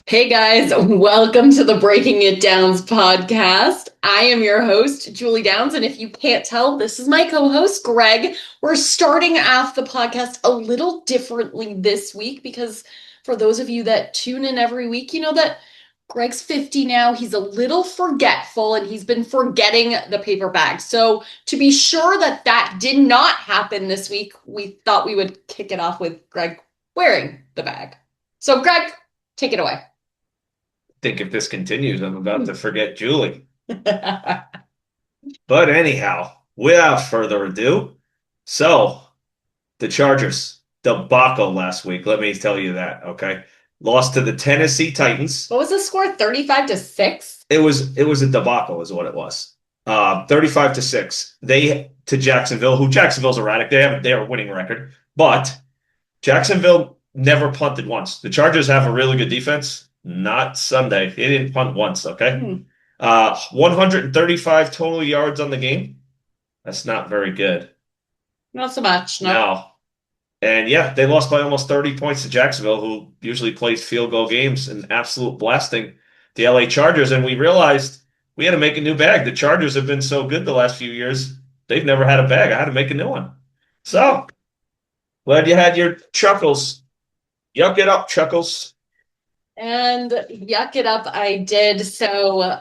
Hey guys, welcome to the Breaking It Downs podcast. I am your host, Julie Downs, and if you can't tell, this is my co-host, Greg. We're starting off the podcast a little differently this week because for those of you that tune in every week, you know that Greg's 50 now. He's a little forgetful and he's been forgetting the paper bag. So to be sure that that did not happen this week, we thought we would kick it off with Greg wearing the bag. So Greg, take it away. Think if this continues, I'm about to forget Julie. But anyhow, without further ado, so the Chargers debacle last week. Let me tell you that, okay? Lost to the Tennessee Titans. What was the score? 35-6? It was a debacle, is what it was. 35-6. They to Jacksonville, who Jacksonville's erratic. They have a winning record, but Jacksonville never punted once. The Chargers have a really good defense. Not Sunday. They didn't punt once, okay? 135 total yards on the game. That's not very good. Not so much. No. No. And yeah, they lost by almost 30 points to Jacksonville, who usually plays field goal games, and absolute blasting the LA Chargers. And we realized we had to make a new bag. The Chargers have been so good the last few years. They've never had a bag. I had to make a new one. So glad you had your chuckles. Yuck it up, chuckles. And yuck it up, I did. So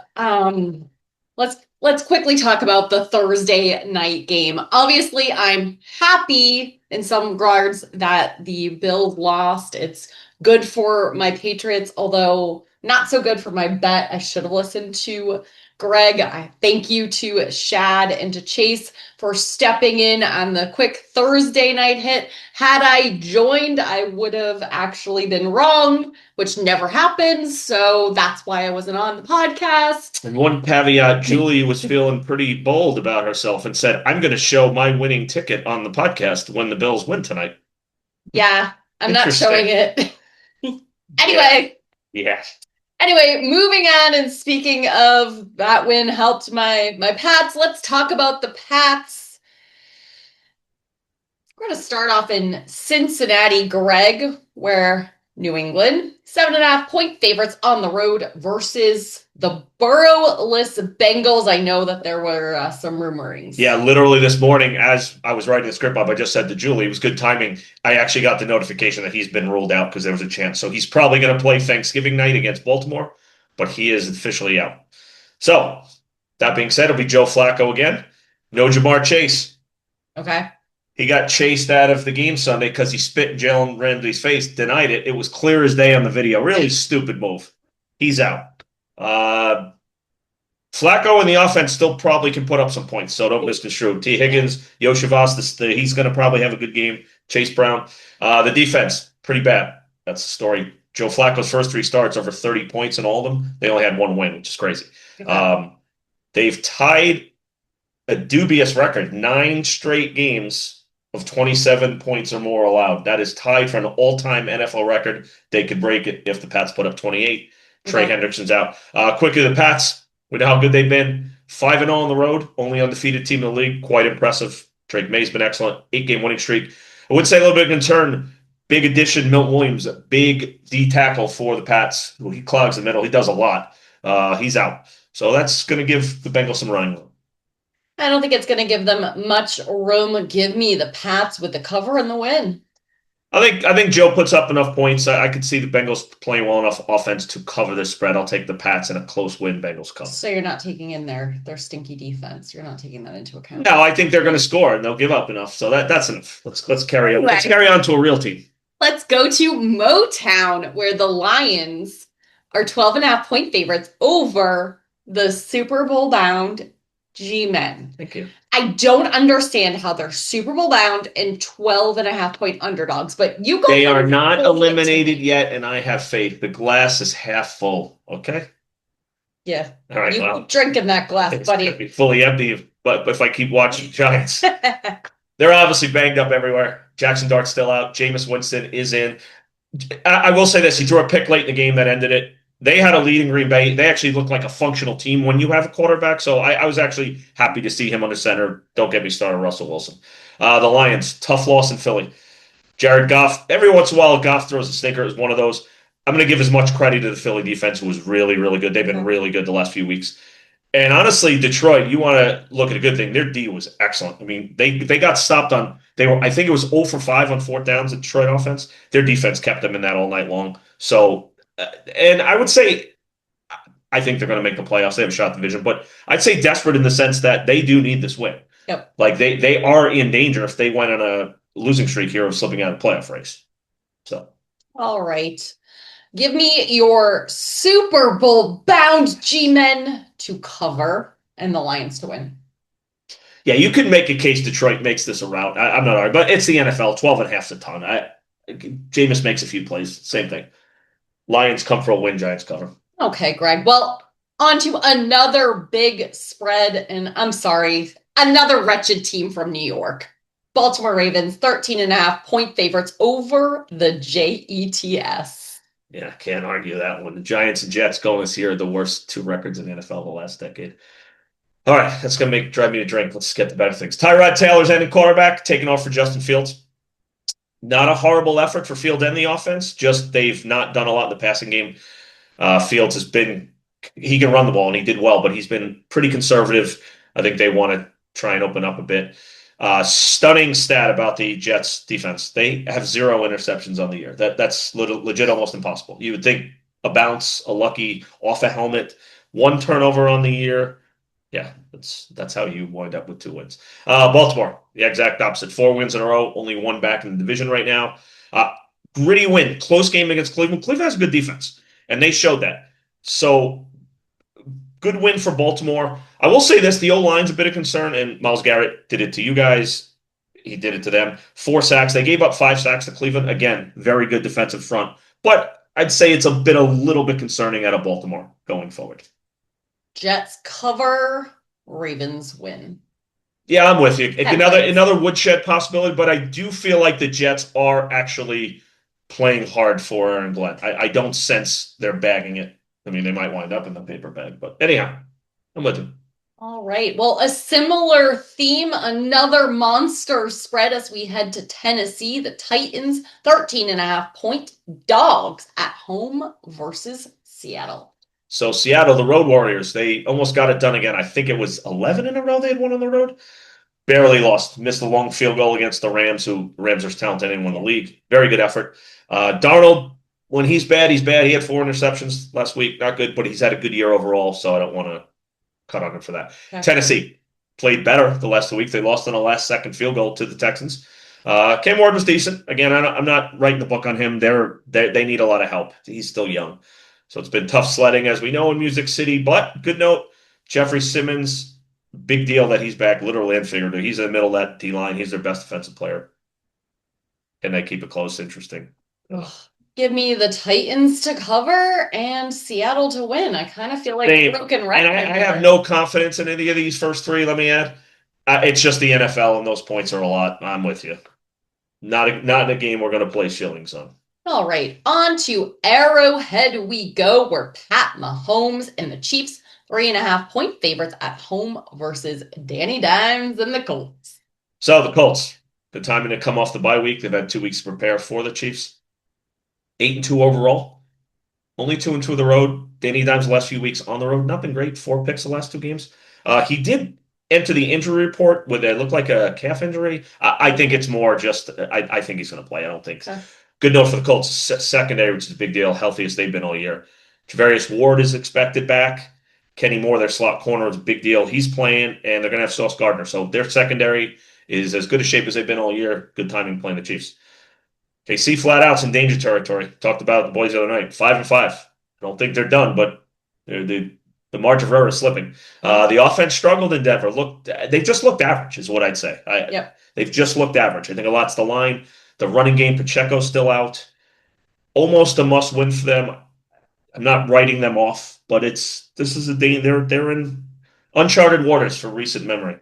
let's quickly talk about the Thursday night game. Obviously, I'm happy in some regards that the Bills lost. It's good for my Patriots, although not so good for my bet. I should have listened to Greg. I thank you to Shad and to Chase for stepping in on the quick Thursday night hit. Had I joined, I would have actually been wrong, which never happens. So that's why I wasn't on the podcast. And one caveat, Julie was feeling pretty bold about herself and said, I'm going to show my winning ticket on the podcast when the Bills win tonight. Yeah, I'm not Interesting. showing it. Anyway. Yeah. Anyway, moving on and speaking of that win helped my Pats, let's talk about the Pats. We're going to start off in Cincinnati, Greg, where New England, 7.5-point favorites on the road versus the Burrow-less Bengals. I know that there were some rumorings. Yeah, literally this morning, as I was writing the script up, I just said to Julie, it was good timing. I actually got the notification that he's been ruled out because there was a chance. So he's probably going to play Thanksgiving night against Baltimore, but he is officially out. So that being said, it'll be Joe Flacco again. No Jamar Chase. Okay. He got chased out of the game Sunday because he spit in Jalen Ramsey's face, denied it. It was clear as day on the video. Really stupid move. He's out. Flacco in the offense still probably can put up some points, so don't misconstrue. T. Higgins, Yoshivas, he's going to probably have a good game. Chase Brown. The defense, pretty bad. That's the story. Joe Flacco's first three starts, over 30 points in all of them. They only had one win, which is crazy. Okay. They've tied a dubious record, 9 straight games of 27 points or more allowed. That is tied for an all-time NFL record. They could break it if the Pats put up 28. Trey Hendrickson's out. Quickly, the Pats, we know how good they've been. 5-0 on the road, only undefeated team in the league. Quite impressive. Drake May's been excellent. 8-game winning streak. I would say a little bit of concern. Big addition, Milton Williams, a big D tackle for the Pats. He clogs the middle. He does a lot. He's out. So that's going to give the Bengals some running room. I don't think it's going to give them much room. Give me the Pats with the cover and the win. I think Joe puts up enough points. I could see the Bengals playing well enough offense to cover this spread. I'll take the Pats in a close win. Bengals cover. So you're not taking in their stinky defense. You're not taking that into account. No, I think they're going to score and they'll give up enough. So that's enough. Let's carry on. Let's carry on to a real team. Let's go to Motown, where the Lions are 12.5-point favorites over the Super Bowl bound G-Men. Thank you. I don't understand how they're Super Bowl bound and 12.5-point underdogs, but you go. They are not eliminated yet, and I have faith. The glass is half full. Okay. Yeah. All right. You Well, keep drinking that glass, it's buddy. gonna be fully empty, but if I keep watching Giants, they're obviously banged up everywhere. Jackson Dart's still out. Jameis Winston is in. I will say this: he threw a pick late in the game that ended it. They had a lead in Green Bay. They actually look like a functional team when you have a quarterback. So I was actually happy to see him under center. Don't get me started, Russell Wilson. The Lions, tough loss in Philly. Jared Goff, every once in a while, Goff throws a stinker. It was one of those. I'm going to give as much credit to the Philly defense, who was really, really good. They've been Okay. really good the last few weeks. And honestly, Detroit, you want to look at a good thing. Their D was excellent. I mean, they got stopped on they were I think it was 0 for 5 on fourth downs at Detroit offense. Their defense kept them in that all night long. So, and I would say I think they're going to make the playoffs. They have a shot at the division, but I'd say desperate in the sense that they do need this win. Yep. Like they are in danger if they went on a losing streak here of slipping out of the playoff race. So All right. Give me your Super Bowl bound G-men to cover and the Lions to win. yeah, you could make a case Detroit makes this a rout. I'm not arguing, but it's the NFL. 12 and a half's a ton. Jameis makes a few plays. Same thing. Lions come for a win. Giants cover. Okay, Greg. Well, on to another big spread, and I'm sorry, another wretched team from New York. Baltimore Ravens, 13 and a half point favorites over the Jets. Yeah, can't argue that one. The Giants and Jets going this year are the worst two records in the NFL the last decade. All right, that's gonna drive me to drink. Let's get to better things. Tyrod Taylor's ending quarterback, taking off for Justin Fields. Not a horrible effort for Fields and the offense. Just they've not done a lot in the passing game. Fields has been he can run the ball and he did well, but he's been pretty conservative. I think they want to try and open up a bit. Stunning stat about the Jets defense. They have 0 interceptions on the year. That's legit almost impossible. You would think a bounce, a lucky off a helmet, one turnover on the year. Yeah, that's how you wind up with 2 wins. Baltimore, the exact opposite. 4 wins in a row, only one back in the division right now. Gritty win, close game against Cleveland. Cleveland has a good defense, and they showed that. So good win for Baltimore. I will say this: the O line's a bit of concern, and Myles Garrett did it to you guys. He did it to them. 4 sacks. They gave up 5 sacks to Cleveland. Again, very good defensive front, but I'd say it's a little bit concerning out of Baltimore going forward. Jets cover, Ravens win. Yeah, I'm with you. Headlines. Another woodshed possibility, but I do feel like the Jets are actually playing hard for Aaron Glenn. I don't sense they're bagging it. I mean, they might wind up in the paper bag, but anyhow, I'm with you. All right. Well, a similar theme, another monster spread as we head to Tennessee. The Titans, 13 and a half point dogs at home versus Seattle. So Seattle, the Road Warriors, they almost got it done again. I think it was 11 in a row they had won on the road. Barely lost. Missed a long field goal against the Rams, who Rams are as talented anyone in the league. Very good effort. Darnold, when he's bad, he's bad. He had 4 interceptions last week. Not good, but he's had a good year overall, so I don't want to cut on him for that. Okay. Tennessee played better the last 2 weeks. They lost on a last second field goal to the Texans. Cam Ward was decent. Again, I'm not writing the book on him. They need a lot of help. He's still young. So it's been tough sledding, as we know, in Music City. But good note, Jeffrey Simmons, big deal that he's back, literally and figuratively. He's in the middle of that D line. He's their best defensive player. And they keep it close, interesting. Ugh. Give me the Titans to cover and Seattle to win. I kind of feel like Same. broken And record. I have no confidence in any of these first three, let me add. It's just the NFL, and those points are a lot. I'm with you. Not in a game we're going to play shillings on. All right, on to Arrowhead we go, where Pat Mahomes and the Chiefs, 3.5 point favorites at home versus Danny Dimes and the Colts. So the Colts, good timing to come off the bye week. They've had 2 weeks to prepare for the Chiefs. 8-2 overall. Only 2-2 of the road. Danny Dimes the last few weeks on the road. Not been great. 4 picks the last 2 games. He did enter the injury report with it looked like a calf injury. I think it's more just I think he's going to play. I don't think. Okay. Good note for the Colts secondary, which is a big deal. Healthiest they've been all year. Javarius Ward is expected back. Kenny Moore, their slot corner, is a big deal. He's playing, and they're going to have Sauce Gardner. So their secondary is as good a shape as they've been all year. Good timing playing the Chiefs. KC flat out's in danger territory. Talked about the boys the other night. 5-5. I don't think they're done, but the margin of error is slipping. The offense struggled in Denver. They just looked average, is what I'd say. Yep. They've just looked average. I think a lot's the line. The running game, Pacheco's still out. Almost a must win for them. I'm not writing them off, but this is a day they're in uncharted waters for recent memory.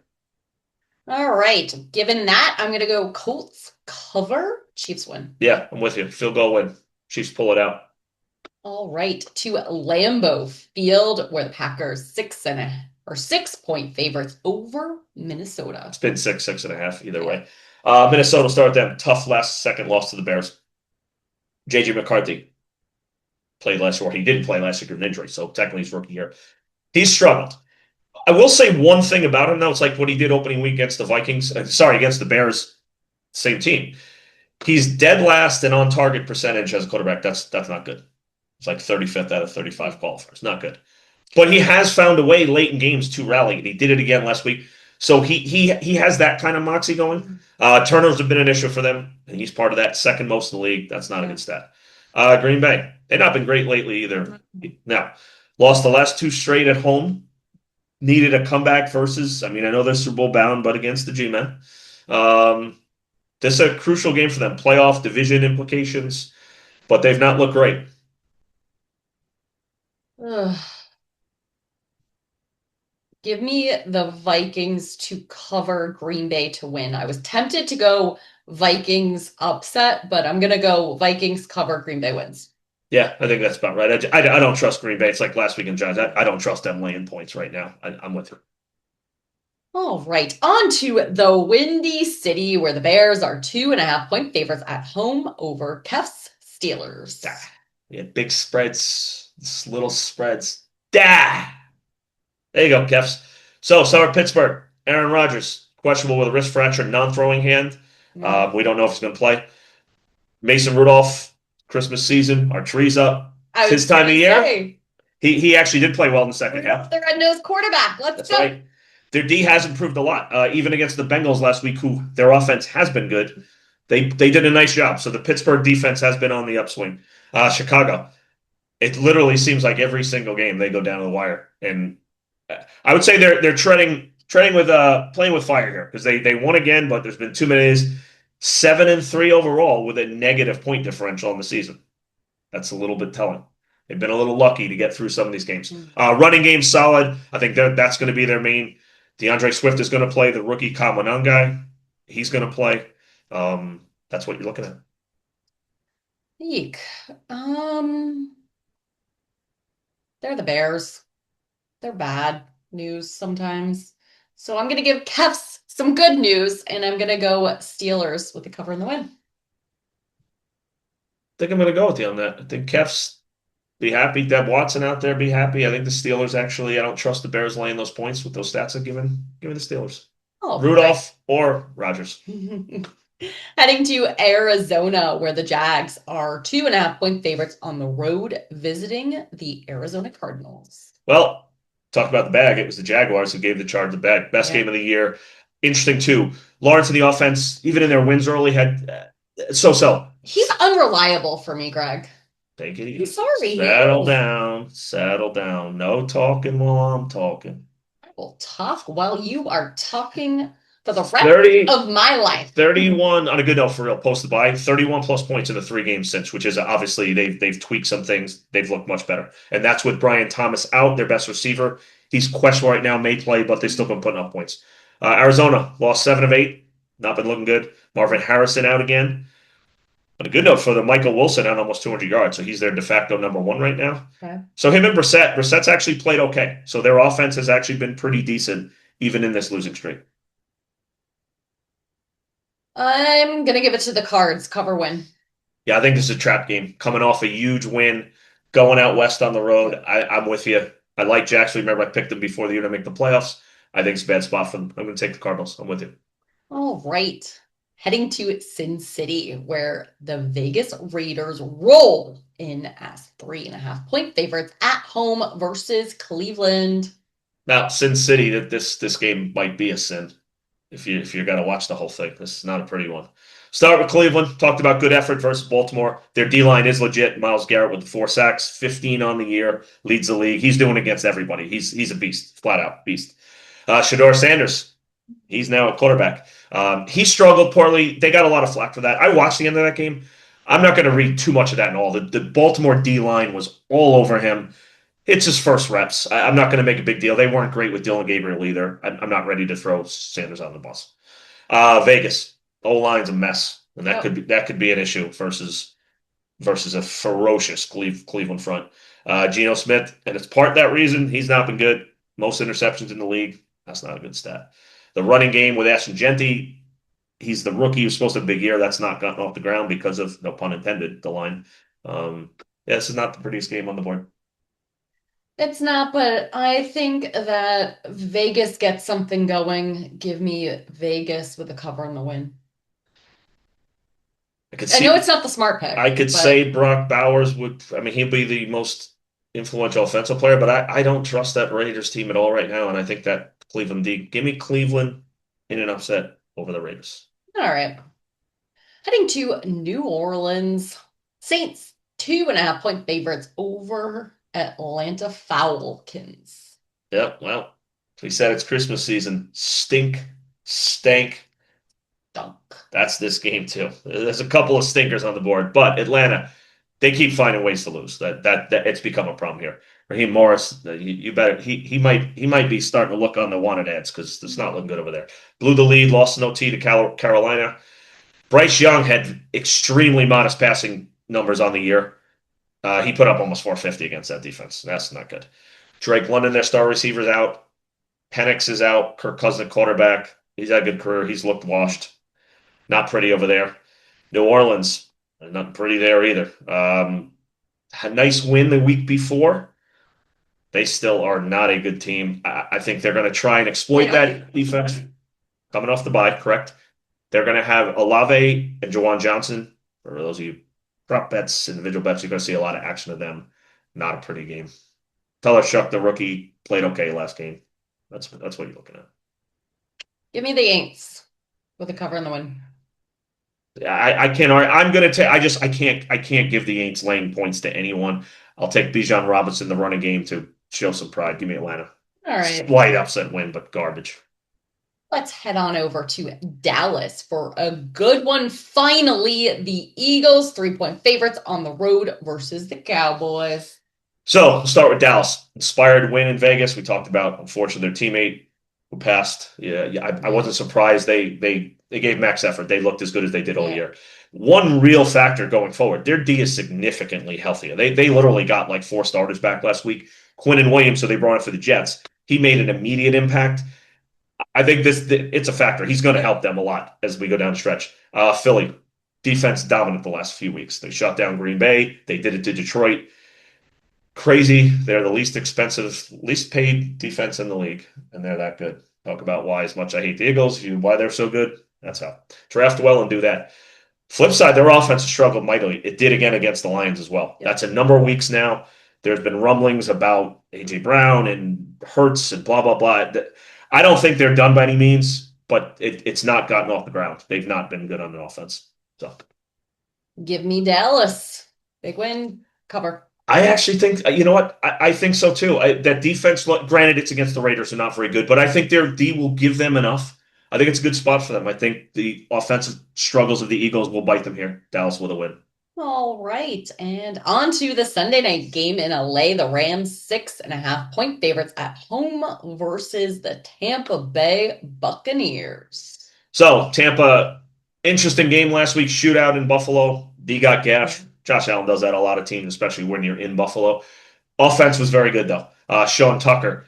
All right, given that, I'm going to go Colts cover, Chiefs win. Yeah, I'm with you. Field goal win. Chiefs pull it out. All right, to Lambeau Field, where the Packers 6 point favorites over Minnesota. It's been 6.5 either way. Minnesota will start with them. Tough second loss to the Bears. JJ McCarthy. played last year, or he didn't play last year due to an injury. So technically he's rookie year. He's struggled. I will say one thing about him though. It's like what he did opening week against the Vikings. Sorry, against the Bears, same team. He's dead last in on target percentage as a quarterback. That's not good. It's like 35th out of 35 qualifiers. Not good. But he has found a way late in games to rally, and he did it again last week. So he has that kind of moxie going. Turnovers have been an issue for them, and he's part of that second most in the league. That's not a Yeah. good stat. Green Bay, they've not been great lately either. Now, lost the last two straight at home. Needed a comeback versus, I mean, I know they're Super Bowl bound, but against the G-Men. Um, this is a crucial game for them. Playoff division implications, but they've not looked great. Ugh. Give me the Vikings to cover Green Bay to win. I was tempted to go Vikings upset, but I'm going to go Vikings cover Green Bay wins. Yeah, I think that's about right. I don't trust Green Bay. It's like last week in Giants. I don't trust them laying points right now. I'm with you. All right, on to the Windy City, where the Bears are 2.5 point favorites at home over Kef's Steelers. Ah, yeah, big spreads, little spreads. Da. There you go, Kefs. So are Pittsburgh. Aaron Rodgers, questionable with a wrist fracture, non-throwing hand. We don't know if he's going to play. Mason Rudolph, Christmas season, our trees up. I It's his was time of going to year. say, He actually did play well in the second half. the red-nosed quarterback. Let's That's go. right. Their D has improved a lot, even against the Bengals last week, who their offense has been good. They did a nice job. So the Pittsburgh defense has been on the upswing. Chicago, it literally seems like every single game they go down to the wire, and I would say they're treading with playing with fire here because they won again, but there's been too many days. 7-3 overall with a negative point differential in the season. That's a little bit telling. They've been a little lucky to get through some of these games. Running game solid. I think that's going to be their main. DeAndre Swift is going to play the rookie Kamanon guy. He's going to play. That's what you're looking at. Eek. Um, they're the Bears. They're bad news sometimes. So I'm going to give Kefs some good news, and I'm going to go Steelers with the cover and the win. I think I'm going to go with you on that. I think Kefs be happy. Deb Watson out there be happy. I think the Steelers actually. I don't trust the Bears laying those points with those stats. I've given the Steelers. All right. Rudolph or Rodgers. Heading to Arizona, where the Jags are 2.5 point favorites on the road, visiting the Arizona Cardinals. Well, talk about the bag. It was the Jaguars who gave the Chargers the bag. Best game of the year. Interesting too. Lawrence in the offense, even in their wins early, had so. He's unreliable for me, Greg. Take it I'm easy. sorry. Settle down. Settle down. No talking while I'm talking. I will talk while you are talking for the rest 30, of my life. 31 on a good note for real. Posted by 31 plus points in the 3 games since, which is obviously they've tweaked some things. They've looked much better, and that's with Brian Thomas out, their best receiver. He's questionable right now, may play, but they still been putting up points. Arizona lost 7 of 8, not been looking good. Marvin Harrison out again. But a good note for the Michael Wilson out almost 200 yards, so he's their de facto #1 right now. Okay. So him and Brissett's actually played okay. So their offense has actually been pretty decent, even in this losing streak. I'm going to give it to the Cards, cover win. Yeah, I think this is a trap game. Coming off a huge win, going out west on the road. I'm with you. I like Jackson. Remember, I picked them before the year to make the playoffs. I think it's a bad spot for them. I'm going to take the Cardinals. I'm with you. All right. Heading to Sin City, where the Vegas Raiders roll in as 3.5 point favorites at home versus Cleveland. Now, Sin City, that this game might be a sin if you're going to watch the whole thing. This is not a pretty one. Start with Cleveland. Talked about good effort versus Baltimore. Their D line is legit. Myles Garrett with the 4 sacks, 15 on the year, leads the league. He's doing against everybody. He's a beast, flat out beast. Shador Sanders, he's now a quarterback. He struggled poorly. They got a lot of flack for that. I watched the end of that game. I'm not going to read too much of that in all. The Baltimore D line was all over him. It's his first reps. I'm not going to make a big deal. They weren't great with Dylan Gabriel either. I'm not ready to throw Sanders on the bus. Vegas, O-line's a mess, and that could be an issue versus a ferocious Cleveland front. Geno Smith, and it's part that reason he's not been good. Most interceptions in the league. That's not a good stat. The running game with Ashton Genty, he's the rookie who's supposed to have a big year. That's not gotten off the ground because of, no pun intended, the line. Yeah, this is not the prettiest game on the board. It's not, but I think that Vegas gets something going. Give me Vegas with a cover and the win. I could I know see it's not the smart I pick, could but say Brock Bowers would, I mean, he'd be the most influential offensive player, but I don't trust that Raiders team at all right now. And I think that Cleveland D, give me Cleveland in an upset over the Raiders. all right. Heading to New Orleans. Saints 2.5 point favorites over Atlanta Falcons. Yep. Well, we said it's Christmas season. Stink, stank. Dunk. That's this game too. There's a couple of stinkers on the board, but Atlanta, they keep finding ways to lose. That it's become a problem here. Raheem Morris, you better he might be starting to look on the wanted ads because it's not looking good over there. Blew the lead, lost an OT to Carolina. Bryce Young had extremely modest passing numbers on the year. He put up almost 450 against that defense. That's not good. Drake London, their star receiver's out. Penix is out. Kirk Cousins, quarterback. He's had a good career. He's looked washed. Not pretty over there. New Orleans, not pretty there either. A nice win the week before. They still are not a good team. I think they're going to try and I exploit know. that defense coming off the bye, correct? They're going to have Olave and Jawan Johnson. For those of you prop bets, individual bets, you're going to see a lot of action of them. Not a pretty game. Tyler Shuck, the rookie, played okay last game. That's what you're looking at. Give me the Aints with a cover and the win. I can't. I'm gonna take. I can't give the Aints laying points to anyone. I'll take Bijan Robinson the running game to show some pride. Give me Atlanta. All right. Slight upset win, but garbage. Let's head on over to Dallas for a good one. Finally, the Eagles, 3 point favorites on the road versus the Cowboys. So we'll start with Dallas. Inspired win in Vegas. We talked about, unfortunately, their teammate who passed. Yeah. I Yeah. wasn't surprised. They gave max effort. They looked as good as they did all Yeah. year. One real factor going forward, their D is significantly healthier. They literally got like four starters back last week. Quinn and Williams, so they brought in for the Jets. He made an immediate impact. I think it's a factor. He's going to help them a lot as we go down the stretch. Philly defense dominant the last few weeks. They shut down Green Bay. They did it to Detroit. Crazy. They're the least expensive, least paid defense in the league, and they're that good. Talk about why as much I hate the Eagles, why they're so good. That's how. Draft well and do that. Flip side, their offense has struggled mightily. It did again against the Lions as well. Yep. That's a number of weeks now. There's been rumblings about AJ Brown and Hurts and blah blah blah. I don't think they're done by any means, but it's not gotten off the ground. They've not been good on the offense. So Give me Dallas. Big win, cover. I actually think you know what I think so too. That defense, granted, it's against the Raiders, who are not very good, but I think their D will give them enough. I think it's a good spot for them. I think the offensive struggles of the Eagles will bite them here. Dallas with a win. All right. And on to the Sunday night game in LA. The Rams, 6.5 point favorites at home versus the Tampa Bay Buccaneers. So Tampa, interesting game last week. Shootout in Buffalo. D got gashed. Josh Allen does that a lot of teams, especially when you're in Buffalo. Offense was very good though. Sean Tucker,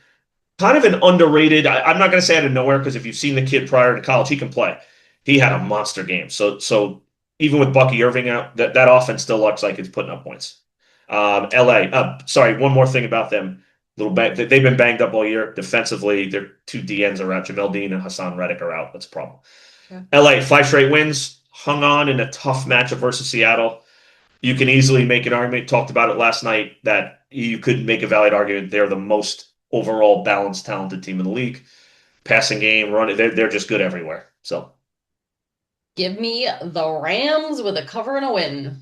kind of an underrated. I'm not going to say out of nowhere because if you've seen the kid prior to college, he can play. He had a monster game. So even with Bucky Irving out, that offense still looks like it's putting up points. LA. Sorry, one more thing about them. They've been banged up all year defensively. Their two DNs are out. Jamel Dean and Hassan Reddick are out. That's a problem. Okay. LA, 5 straight wins, hung on in a tough matchup versus Seattle. You can easily make an argument, talked about it last night, that you could make a valid argument they're the most overall balanced, talented team in the league. Passing game, running, they're just good everywhere. So Give me the Rams with a cover and a win.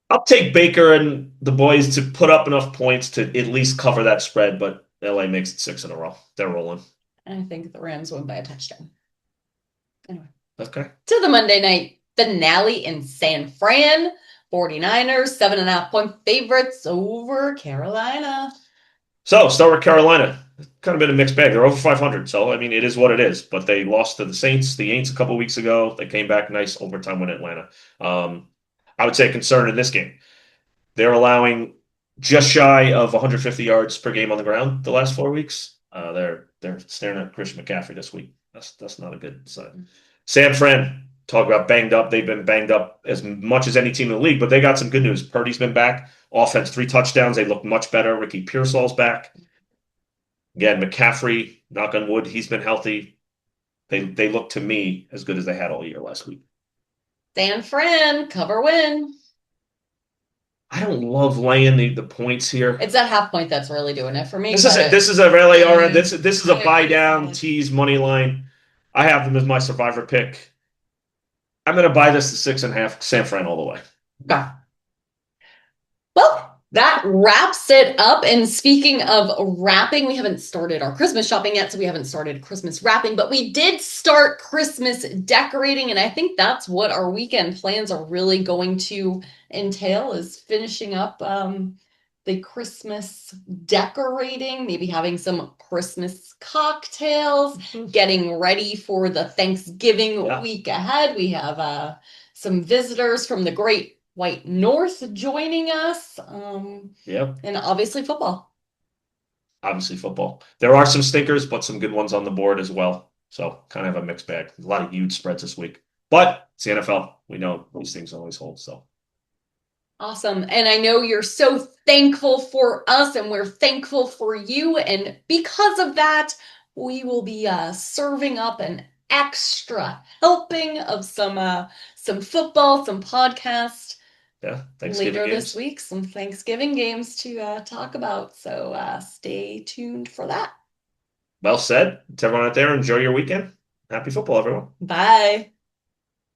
I'll take Baker and the boys to put up enough points to at least cover that spread, but LA makes it six in a row. They're rolling. I think the Rams win by a touchdown. Anyway. Okay. To the Monday night finale in San Fran. 49ers, 7.5 point favorites over Carolina. So start with Carolina. Kind of been a mixed bag. They're over 500, so I mean it is what it is. But they lost to the Saints, the Aints a couple weeks ago. They came back nice overtime win in Atlanta. I would say concern in this game. They're allowing just shy of 150 yards per game on the ground the last 4 weeks. They're staring at Christian McCaffrey this week. That's not a good sign. San Fran, talk about banged up. They've been banged up as much as any team in the league, but they got some good news. Purdy's been back. Offense, 3 touchdowns. They look much better. Ricky Pearsall's back. Again, McCaffrey, knock on wood, he's been healthy. They look to me as good as they had all year last week. San Fran, cover win. I don't love laying the points here. It's that half point that's really doing it for me, This is it. but This is a really all right. This is a I buy down appreciate tease money line. I have them as my survivor pick. I'm going to buy this to 6.5. San Fran all the way. it. Well, that wraps it up. And speaking of wrapping, we haven't started our Christmas shopping yet, so we haven't started Christmas wrapping, but we did start Christmas decorating. And I think that's what our weekend plans are really going to entail is finishing up the Christmas decorating, maybe having some Christmas cocktails, getting ready for the Thanksgiving week ahead. We have some visitors from the Great White North joining us. Yep. And obviously football. Obviously, football. There are some stinkers, but some good ones on the board as well. So, kind of a mixed bag. A lot of huge spreads this week. But it's the NFL. We know these things always hold. So, Awesome. And I know you're so thankful for us, and we're thankful for you. And because of that, we will be serving up an extra helping of some football, some podcast yeah, Thanksgiving later games. this week, some Thanksgiving games to talk about. So stay tuned for that. Well said. To everyone out there, enjoy your weekend. Happy football, everyone. Bye.